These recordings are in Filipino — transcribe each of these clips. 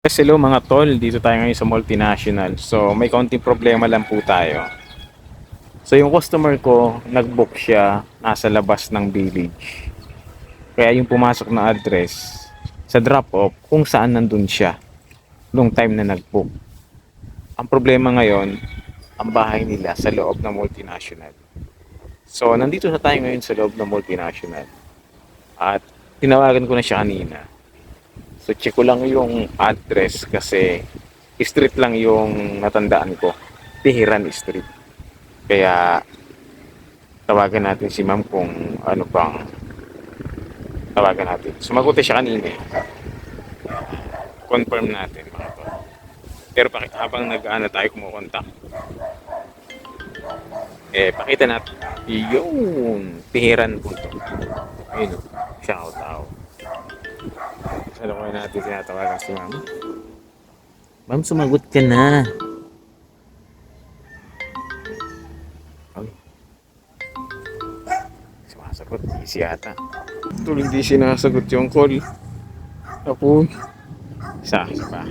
Yes, hello mga tol, dito tayo ngayon sa multinational. So may kaunting problema lang po tayo. So yung customer ko, nag-book siya nasa labas ng village. Kaya yung pumasok na address sa drop-off kung saan nandun siya nung time na nag-book. Ang problema ngayon, ang bahay nila sa loob ng multinational. So nandito na tayo ngayon sa loob ng multinational. At tinawagan ko na siya kanina. So check ko lang yung address kasi street lang yung natandaan ko. Teheran Street. Kaya tawagan natin si ma'am kung ano bang tawagan natin. Sumagot siya kanina. Confirm natin mga to. Pero habang nag-ano tayo kumukontak. Pakita natin. Yun. Teheran po to. Ayun. Shout out. Salukuyan natin tinatawagan si ma'am. Ma'am, sumagot ka na. Ay. Sumasagot. Easy yata. Tuloy hindi sinasagot yung call. Apo. Isa pa.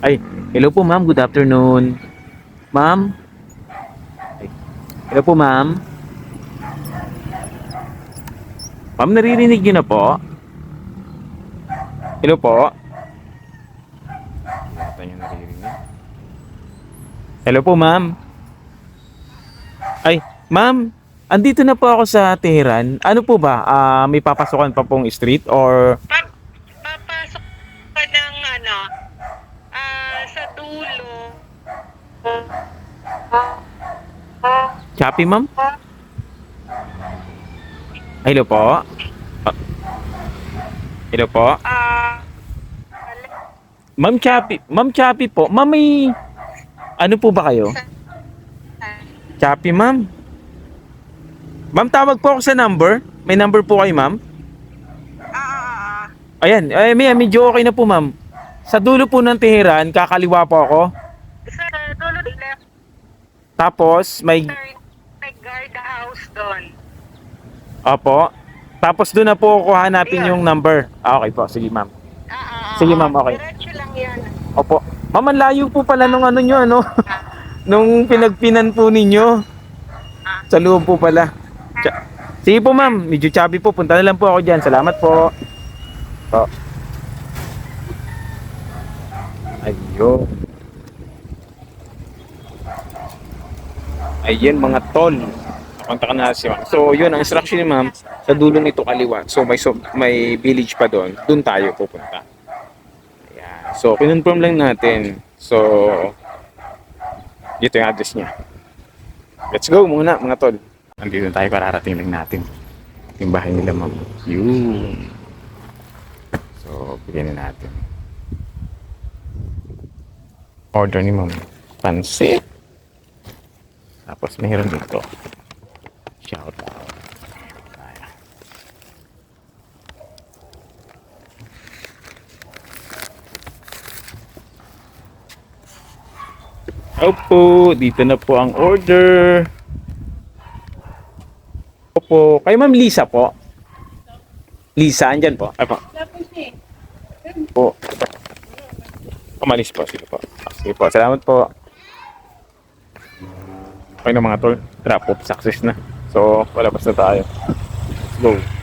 Ay, hello po ma'am. Good afternoon. Ma'am? Ay, hello po ma'am. Ma'am, naririnig niyo na po? Hello po? Yata niyo naririnig. Hello po ma'am. Ay, ma'am. Andito na po ako sa Teheran. Ano po ba? May papasukan pa pong street or Papasok ka ng sa dulo. Choppy ma'am? Hello po? Ah, hello po? Ma'am Choppy. Ma'am Choppy po. Ma'am, may ano po ba kayo? Choppy ma'am. Ma'am, tawag po ako sa number. May number po kayo ma'am? Ayan, medyo okay na po ma'am. Sa dulo po ng Teheran, kakaliwa po ako. Sa dulo left, Tapos may may guard house doon. opo. Tapos doon na po ako hanapin yung number. Okay po, sige ma'am. Sige ma'am, okay. Diretso lang yan. Opo. Ma'am, ang layo po pala nung ano nyo, ano? Nung pinagpinan po ninyo. Sa loob po pala. Sige po ma'am, medyo chubby po. Punta na lang po ako dyan. Salamat po. Po. Ayun. Ayun mga tol. Nakontak na si ma'am. So yun, ang instruction ni ma'am, sa dulo nito kaliwa. So may village pa doon. Doon tayo pupunta. Ayan. So kinonfirm lang natin. So dito yung address niya. Let's go muna mga tol. Nandito tayo, kararating lang natin yung bahay nila ma'am. Yun. So bigyan na natin. Order ni ma'am. Pansit. Tapos mayroon dito. Shout out. Opo, dito na po ang order. Opo, kayo ma'am Lisa po. Lisa, andyan po. Ay po. Po. Umalis po, sige po. Sige po, salamat po. Okay na mga tol, drop off success na. So, palabas na tayo. Let's go.